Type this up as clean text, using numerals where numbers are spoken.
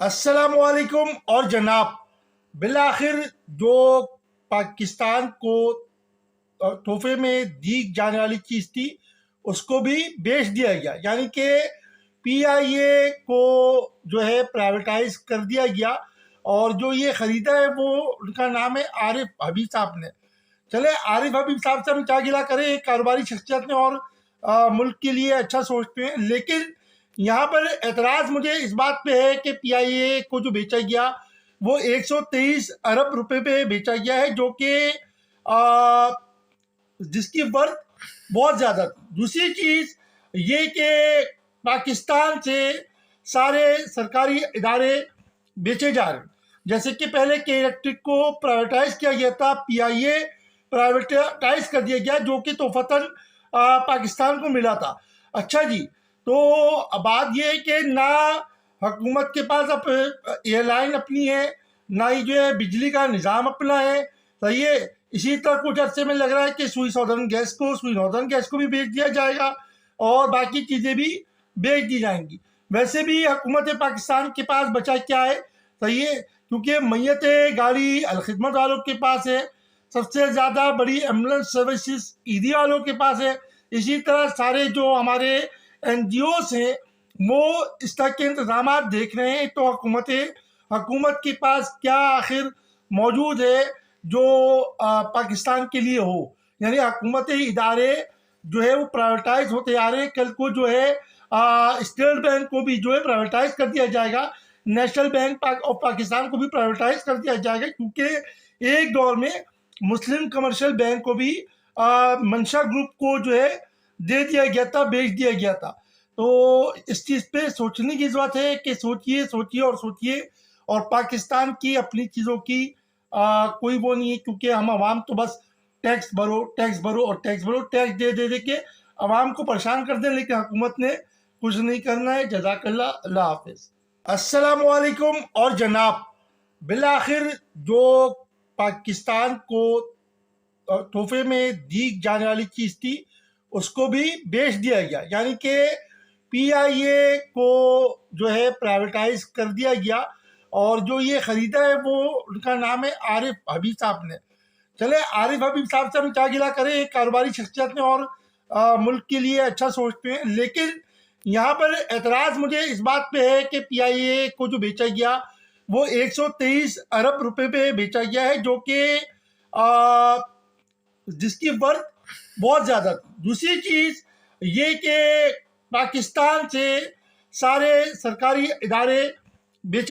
अस्सलामुअलैकुम और जनाब, बिलाखिर जो पाकिस्तान को तोहफे में दी जाने वाली चीज़ थी उसको भी बेच दिया गया। यानी कि पीआईए को जो है प्राइवेटाइज कर दिया गया और जो ये ख़रीदा है वो उनका नाम है आरिफ हबीब साहब ने। चले, आरिफ हबीब साहब से हम क्या गिला करें, एक कारोबारी शख्सियत ने और मुल्क के लिए अच्छा सोचते हैं। लेकिन यहाँ पर एतराज़ मुझे इस बात पे है कि पीआईए को जो बेचा गया वो 123 अरब रुपए पे बेचा गया है, जो कि जिसकी वर्थ बहुत ज़्यादा थी। दूसरी चीज़ ये कि पाकिस्तान से सारे सरकारी इदारे बेचे जा रहे हैं। जैसे कि पहले के इलेक्ट्रिक को प्राइवेटाइज किया गया था, पीआईए प्राइवेटाइज कर दिया गया, जो कि तोहफतन पाकिस्तान को मिला था। अच्छा जी, तो बात यह है कि ना हुकूमत के पास अब एयरलाइन अपनी है, ना ही जो है बिजली का निज़ाम अपना है। सही है। इसी तरह कुछ अर्से में लग रहा है कि सुई नॉर्दर्न गैस को भी बेच दिया जाएगा और बाकी चीज़ें भी बेच दी जाएंगी। वैसे भी हुकूमत पाकिस्तान के पास बचा क्या है? सही है, क्योंकि मैयत गाड़ी अलखिदमत वालों के पास है, सबसे ज़्यादा बड़ी एम्बुलेंस सर्विसेज ईदी वालों के पास है। इसी तरह सारे जो हमारे NGOs हैं वो इस तरह के इंतजाम देख रहे हैं। तो हुकूमत के पास क्या आखिर मौजूद है जो पाकिस्तान के लिए हो? यानी हुकूमती इदारे जो है वो प्राइवेटाइज होते आ रहे हैं। कल को जो है स्टेट बैंक को भी जो है प्राइवेटाइज कर दिया जाएगा, नेशनल बैंक ऑफ पाकिस्तान को भी प्राइवेटाइज कर दिया जाएगा, क्योंकि एक दौर में मुस्लिम कमर्शियल बैंक को भी मंशा ग्रुप को जो है दे दिया गया था, बेच दिया गया था। तो इस चीज़ पे सोचने की ज़रूरत है कि सोचिए और पाकिस्तान की अपनी चीज़ों की कोई वो नहीं है, क्योंकि हम आवाम तो बस टैक्स भरो टैक्स दे के आवाम को परेशान कर दें, लेकिन हुकूमत ने कुछ नहीं करना है। जज़ाकल्लाह, अल्लाह हाफिज़। अस्सलामुअलैकुम और जनाब, बिलाखिर जो पाकिस्तान को तोहफे में दी जाने वाली चीज़ थी उसको भी बेच दिया गया। यानी कि पीआईए को जो है प्राइवेटाइज कर दिया गया और जो ये ख़रीदा है वो उनका नाम है आरिफ हबीब साहब ने। चले, आरिफ हबीब साहब से हम क्या गिला करें, एक कारोबारी शख्सियत ने और मुल्क के लिए अच्छा सोचते हैं। लेकिन यहाँ पर एतराज़ मुझे इस बात पे है कि पीआईए को जो बेचा गया वो 123 अरब रुपए पे बेचा गया है, जो कि जिसकी वर्थ बहुत ज़्यादा थी। दूसरी चीज़ ये कि पाकिस्तान से सारे सरकारी इदारे बेचे